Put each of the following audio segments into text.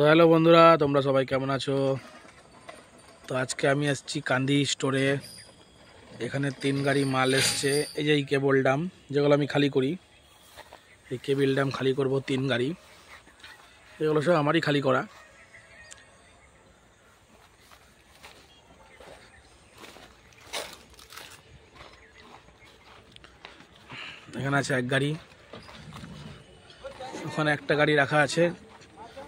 তো হ্যালো বন্ধুরা, তোমরা সবাই কেমন আছো? তো আজকে আমি আসছি কান্দি স্টোরে। এখানে 3 গাড়ি মাল এসছে। এই যে এই কেবল ড্রাম যেগুলো আমি খালি করি, এই কেবল ড্রাম খালি করব 3 গাড়ি। এগুলো সব আমারই খালি করা। এখানে আছে 1 গাড়ি, ওখানে একটা গাড়ি রাখা আছে,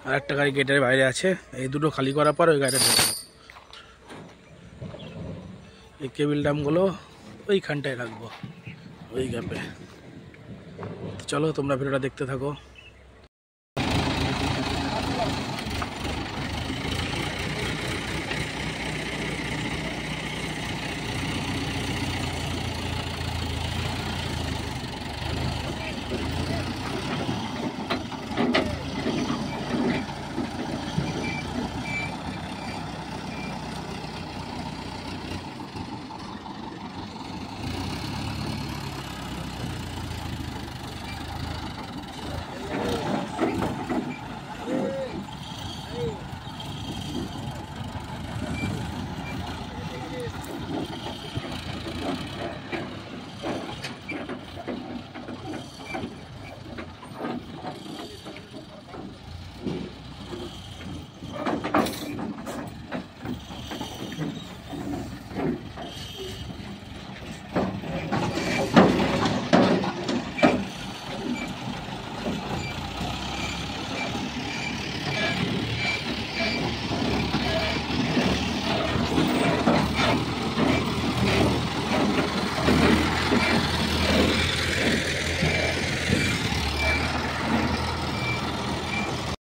আর একটা গাড়ি গেটের বাইরে আছে। এই দুটো খালি করার পর ওই গাড়িটা ঢুকবো। এই কেবল ড্রামগুলো ওইখানটায় রাখবো, ওই গ্যাপে। চলো তোমরা ভিডিওটা দেখতে থাকো।